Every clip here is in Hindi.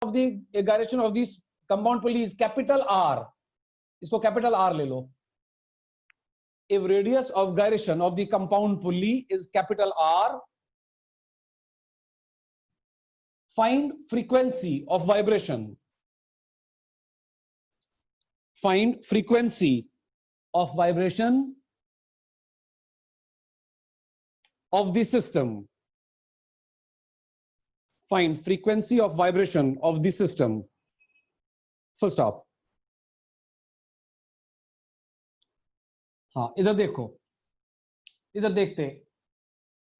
of the gyration of this compound pulley is capital R. इसको capital R ले लो. If radius of gyration of the compound pulley is capital R, find frequency of vibration. Find frequency of vibration of the system. Find frequency of vibration of the system. Full stop. हाँ, इधर देखो, इधर देखते हैं.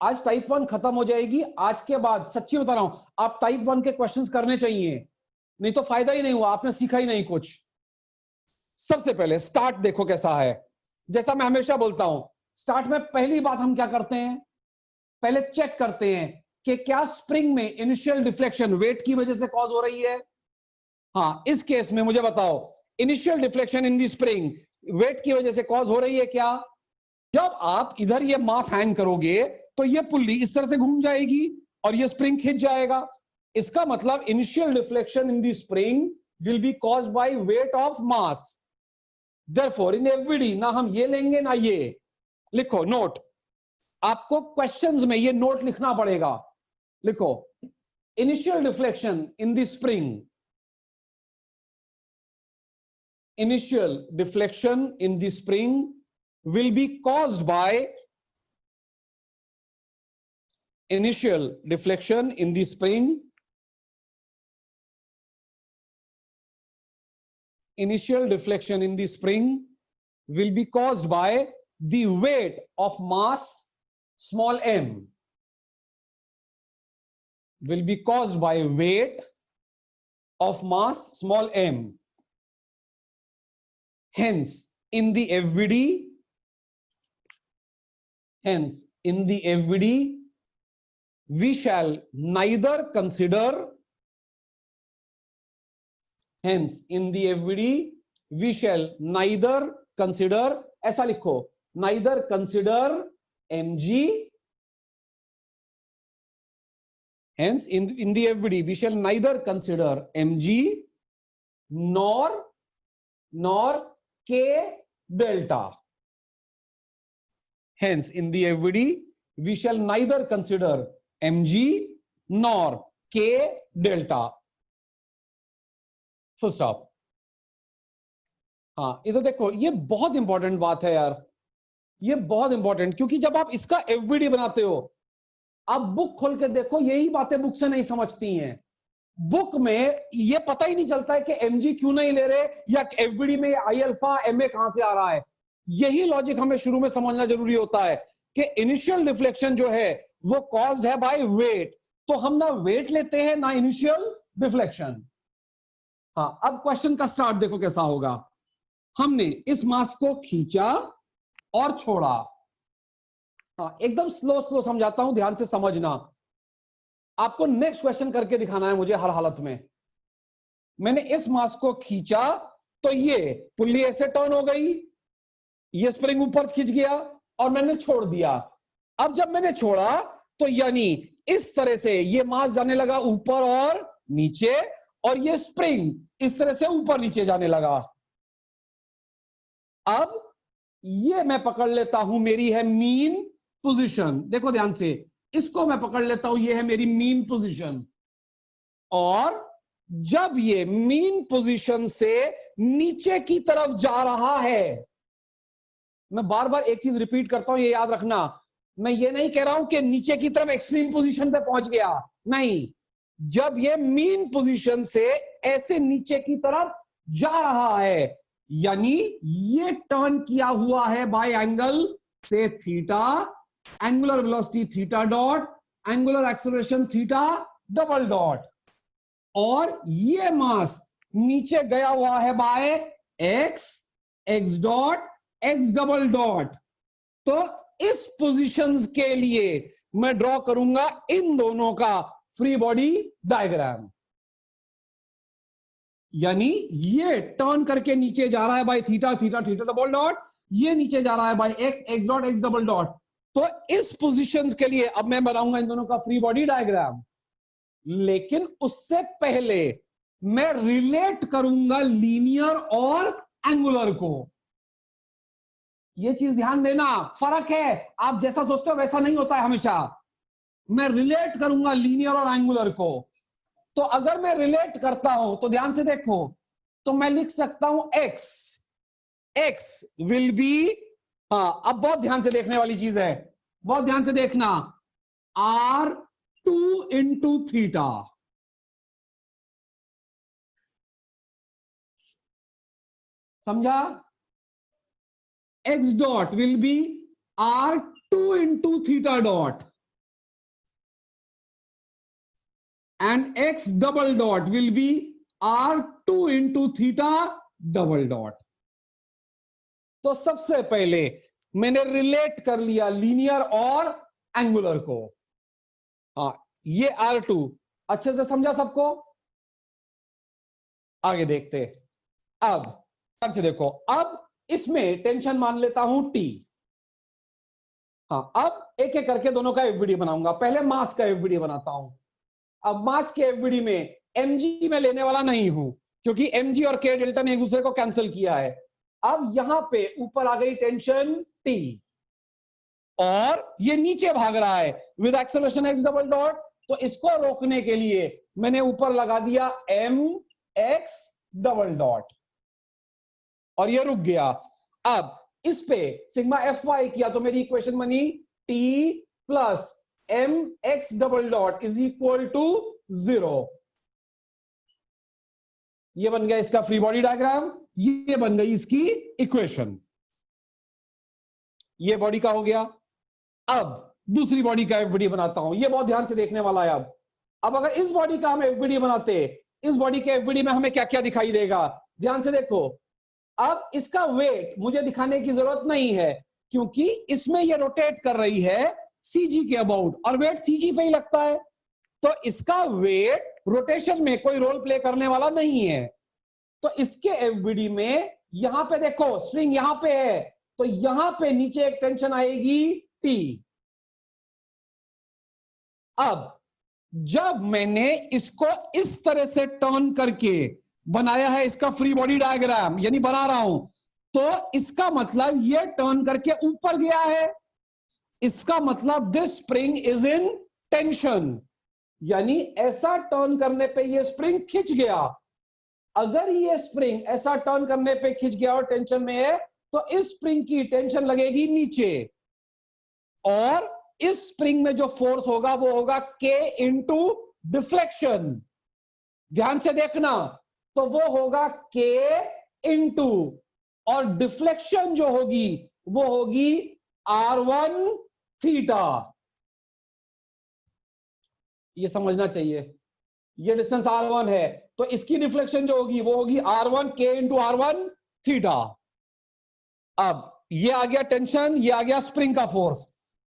आज टाइप 1 खत्म हो जाएगी. आज के बाद सच्ची बता रहा हूं, आप टाइप 1 के क्वेश्चंस करने चाहिए, नहीं तो फायदा ही नहीं हुआ, आपने सीखा ही नहीं कुछ. सबसे पहले स्टार्ट देखो कैसा है. जैसा मैं हमेशा बोलता हूं, स्टार्ट में पहली बात हम क्या करते हैं, पहले चेक करते हैं कि क्या स्प्रिंग में इनिशियल डिफ्लेक्शन वेट की वजह से कॉज हो रही है. हाँ, इस केस में मुझे बताओ, initial deflection in the spring weight की वजह से कॉज हो रही है क्या? जब आप इधर ये मास हैंग करोगे तो ये पुल्ली इस तरह से घूम जाएगी और ये स्प्रिंग खिंच जाएगा. इसका मतलब initial deflection in the spring will be caused by weight of mass. Therefore in everybody ना हम ये लेंगे ना ये. लिखो नोट, आपको क्वेश्चंस में ये नोट लिखना पड़ेगा. लिखो, initial deflection in the spring, initial deflection in the spring will be caused by initial deflection in the spring initial deflection in the spring will be caused by the weight of mass small m, will be caused by weight of mass small m. Hence, in the FBD, we shall neither consider. Hence, in the FBD, we shall neither consider. ऐसा लिखो, neither consider mg. Hence, in the FBD, we shall neither consider mg nor K delta. Hence, in the FBD, we shall neither consider mg nor K delta. Full stop. हाँ, इधर देखो, ये बहुत इंपॉर्टेंट बात है यार, ये बहुत इंपॉर्टेंट, क्योंकि जब आप इसका FBD बनाते हो, आप बुक खोल के देखो, यही बातें बुक से नहीं समझती हैं. बुक में ये पता ही नहीं चलता है कि mg क्यों नहीं ले रहे, या FBD में आई अल्फा ma कहां से आ रहा है. यही लॉजिक हमें शुरू में समझना जरूरी होता है कि इनिशियल डिफ्लेक्शन जो है वो कॉज्ड है बाय वेट. तो हम ना वेट लेते हैं ना इनिशियल डिफ्लेक्शन. हाँ, अब क्वेश्चन का स्टार्ट देखो कैसा होगा. हमने इस मास को खींचा और छोड़ा. हाँ, एकदम स्लो समझाता हूं, ध्यान से समझना. आपको नेक्स्ट क्वेश्चन करके दिखाना है मुझे हर हालत में. मैंने इस मास को खींचा तो ये पुल्ली ऐसे टर्न हो गई, ये स्प्रिंग ऊपर खींच गया और मैंने छोड़ दिया. अब जब मैंने छोड़ा तो यानी इस तरह से ये मास जाने लगा ऊपर और नीचे, और ये स्प्रिंग इस तरह से ऊपर नीचे जाने लगा. अब ये मैं पकड़ लेता हूं, मेरी है मीन पोजीशन. देखो ध्यान से, इसको मैं पकड़ लेता हूं, ये है मेरी मीन पोजीशन. और जब ये मीन पोजीशन से नीचे की तरफ जा रहा है, मैं बार बार एक चीज रिपीट करता हूं, ये याद रखना, मैं ये नहीं कह रहा हूं कि नीचे की तरफ एक्सट्रीम पोजीशन पे पहुंच गया, नहीं. जब ये मीन पोजीशन से ऐसे नीचे की तरफ जा रहा है, यानी ये टर्न किया हुआ है बाय एंगल से theta, angular velocity theta dot, angular acceleration theta double dot, और ये मास नीचे गया हुआ है by x dot, x double dot. तो इस पोजीशंस के लिए मैं ड्रॉ करूंगा इन दोनों का फ्री बॉडी डायग्राम. यानी ये टर्न करके नीचे जा रहा है by theta, theta theta double dot, ये नीचे जा रहा है by x, x dot, x double dot. तो इस पोजीशंस के लिए अब मैं बनाऊंगा इन दोनों का फ्री बॉडी डायग्राम. लेकिन उससे पहले मैं रिलेट करूंगा लीनियर और एंगुलर को। ये चीज ध्यान देना, फर्क है, आप जैसा सोचते हो वैसा नहीं होता है हमेशा। मैं रिलेट करूंगा लीनियर और एंगुलर को। तो अगर मैं रिलेट करता हूं तो ध्यान से देखो, तो मैं लिख सकता हूं x विल बी, हाँ अब बहुत ध्यान से देखने वाली चीज है, बहुत ध्यान से देखना, r2 इंटू थीटा। समझा? x dot will be r2 into theta dot and x double dot will be r2 into theta double dot। तो सबसे पहले मैंने रिलेट कर लिया लीनियर और एंगुलर को। हाँ, ये r2 अच्छे से समझा सबको? आगे देखते। अब ध्यान से देखो, अब इसमें टेंशन मान लेता हूं t। हाँ, अब एक एक करके दोनों का एफबीडी बनाऊंगा। पहले मास का एफबीडी बनाता हूं। अब मास के एफबीडी में mg में लेने वाला नहीं हूं, क्योंकि mg और k डेल्टा ने एक दूसरे को कैंसिल किया है। अब यहां पे ऊपर आ गई टेंशन T और ये नीचे भाग रहा है with acceleration x double dot. तो इसको रोकने के लिए मैंने ऊपर लगा दिया mx डबल डॉट और ये रुक गया। अब इस पे सिग्मा fy किया तो मेरी इक्वेशन बनी T plus mx double dot is equal to 0। ये बन गया इसका फ्री बॉडी डायग्राम, ये बन गई इसकी इक्वेशन। ये बॉडी का हो गया। अब दूसरी बॉडी का एफबीडी बनाता हूं, ये बहुत ध्यान से देखने वाला है। अब अगर इस बॉडी का हम एफबीडी बनाते, इस बॉडी के एफबीडी में हमें क्या क्या दिखाई देगा, ध्यान से देखो। अब इसका वेट मुझे दिखाने की जरूरत नहीं है, क्योंकि इसमें ये रोटेट कर रही है सीजी के अबाउट और वेट सीजी पे ही लगता है। तो इसका वेट रोटेशन में कोई रोल प्ले करने वाला नहीं है। तो इसके एफबीडी में यहां पे देखो स्ट्रिंग यहां पे है, तो यहां पे नीचे एक टेंशन आएगी T। अब जब मैंने इसको इस तरह से टर्न करके बनाया है इसका फ्री बॉडी डायग्राम, यानी बना रहा हूं, तो इसका मतलब ये टर्न करके ऊपर गया है। इसका मतलब this spring is in tension, यानी ऐसा टर्न करने पे ये स्प्रिंग खिंच गया। अगर ये स्प्रिंग ऐसा टर्न करने पे खिंच गया और टेंशन में है, तो इस स्प्रिंग की टेंशन लगेगी नीचे और इस स्प्रिंग में जो फोर्स होगा वो होगा K इंटू डिफ्लेक्शन। ध्यान से देखना, तो वो होगा K इंटू, और डिफ्लेक्शन जो होगी वो होगी R1 थीटा। ये समझना चाहिए, ये डिस्टेंस R1 है, तो इसकी डिफ्लेक्शन जो होगी वो होगी R1 K into R1 theta. अब ये आ गया टेंशन, ये आ गया स्प्रिंग का फोर्स,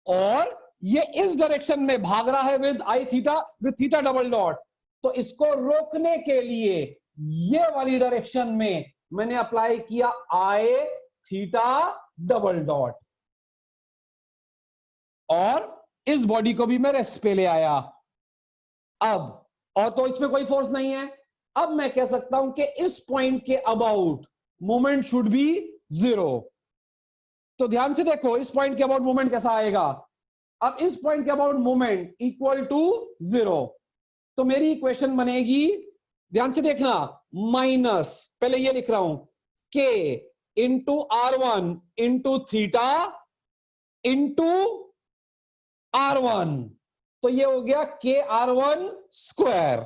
और ये इस डायरेक्शन में भाग रहा है with I theta, with theta double dot. तो इसको रोकने के लिए ये वाली डायरेक्शन में मैंने अप्लाई किया आई थीटा डबल डॉट, और इस बॉडी को भी मैं रेस्ट पे ले आया। अब और तो इसमें कोई फोर्स नहीं है। अब मैं कह सकता हूं कि इस पॉइंट के अबाउट मोमेंट शुड बी 0। तो ध्यान से देखो इस पॉइंट के अबाउट मोमेंट कैसा आएगा। अब इस पॉइंट के अबाउट मोमेंट इक्वल टू 0, तो मेरी इक्वेशन बनेगी, ध्यान से देखना, माइनस, पहले ये लिख रहा हूं, K into R1 into theta into R1, तो ये हो गया KR1 square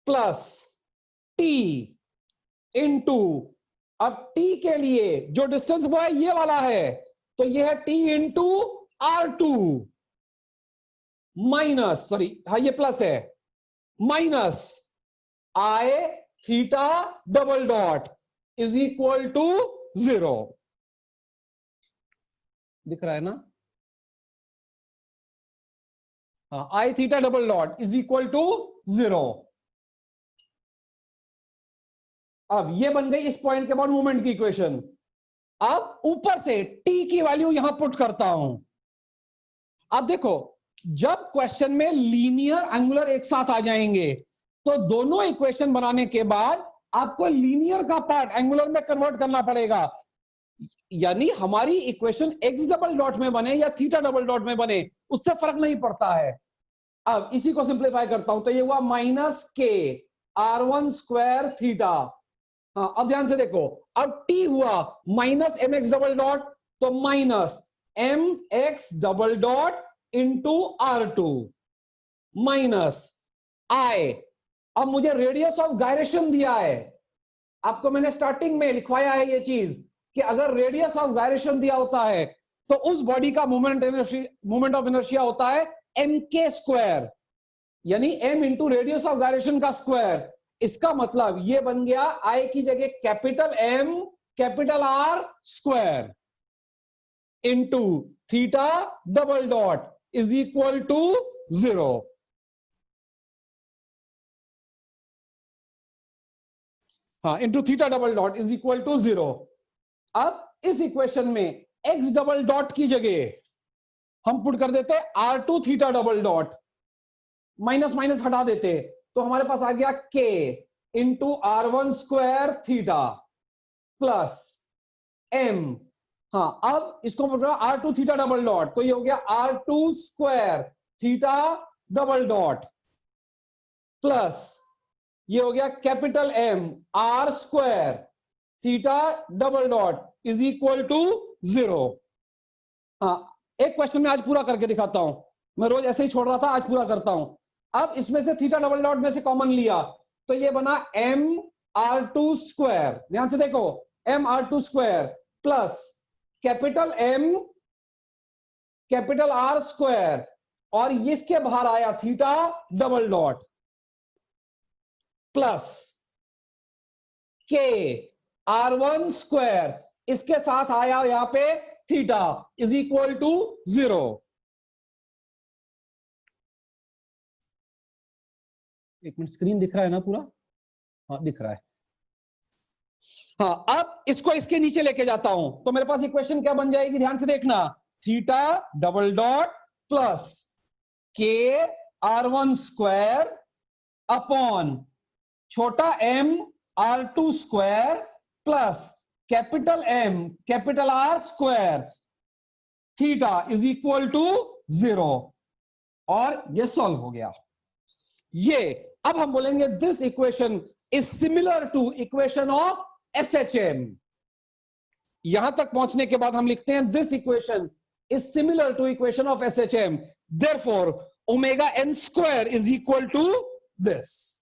plus T into, अब T के लिए जो डिस्टेंस वो है ये वाला है, तो ये है T into R2 minus, sorry हाँ ये प्लस है, minus I theta double dot is equal to 0। दिख रहा है ना? हाँ, I theta double dot is equal to 0। अब ये बन गई इस पॉइंट के बाद मूवमेंट की इक्वेशन। अब ऊपर से टी की वैल्यू यहां पुट करता हूं। अब देखो, जब क्वेश्चन में लीनियर एंगुलर एक साथ आ जाएंगे तो दोनों इक्वेशन बनाने के बाद आपको लीनियर का पार्ट एंगुलर में कन्वर्ट करना पड़ेगा, यानी हमारी इक्वेशन x डबल डॉट में बने या थीटा डबल डॉट में बने उससे फर्क नहीं पड़ता है। अब इसी को सिंप्लीफाई करता हूं तो ये हुआ माइनस के r1 स्क्वायर थीटा। हाँ, अब ध्यान से देखो, अब t हुआ minus M X double dot, तो minus M X double dot into r2 minus i। अब मुझे रेडियस ऑफ गायरेशन दिया है, आपको मैंने स्टार्टिंग में लिखवाया है ये चीज कि अगर रेडियस ऑफ गायरेशन दिया होता है तो उस बॉडी का मोमेंट ऑफ इनर्शिया होता है एम के स्क्वायर, यानी M into radius of gyration का स्क्वायर। इसका मतलब ये बन गया आई की जगह capital M capital R square into theta double dot is equal to 0। हाँ, into theta double dot is equal to 0। अब इस इक्वेशन में x डबल डॉट की जगह हम पुट कर देते r2 theta double dot, minus minus हटा देते तो हमारे पास आ गया k into r1 square theta plus m। हाँ, अब इसको पुट करा r2 थीटा डबल डॉट, तो ये हो गया r2 square theta double dot plus ये हो गया capital M r square theta double dot is equal to 0। हाँ, एक क्वेश्चन में आज पूरा करके दिखाता हूं, मैं रोज ऐसे ही छोड़ रहा था, आज पूरा करता हूं। अब इसमें से थीटा डबल डॉट में से कॉमन लिया तो ये बना m r2 स्क्वायर, ध्यान से देखो m r2 square plus capital M capital R square और इसके बाहर आया theta double dot plus k r1 square, इसके साथ आया यहां पे थीटा इज इक्वल टू 0। एक मिनट, स्क्रीन दिख रहा है ना पूरा? हाँ, दिख रहा है। हाँ, अब इसको इसके नीचे लेके जाता हूं तो मेरे पास इक्वेशन क्या बन जाएगी, ध्यान से देखना, थीटा डबल डॉट प्लस के r1 स्क्वायर अपॉन छोटा m r2 square plus capital M capital R square theta is equal to 0। और ये सॉल्व हो गया। ये अब हम बोलेंगे this equation is similar to equation of SHM। यहां तक पहुंचने के बाद हम लिखते हैं this equation is similar to equation of SHM, therefore omega n square is equal to this.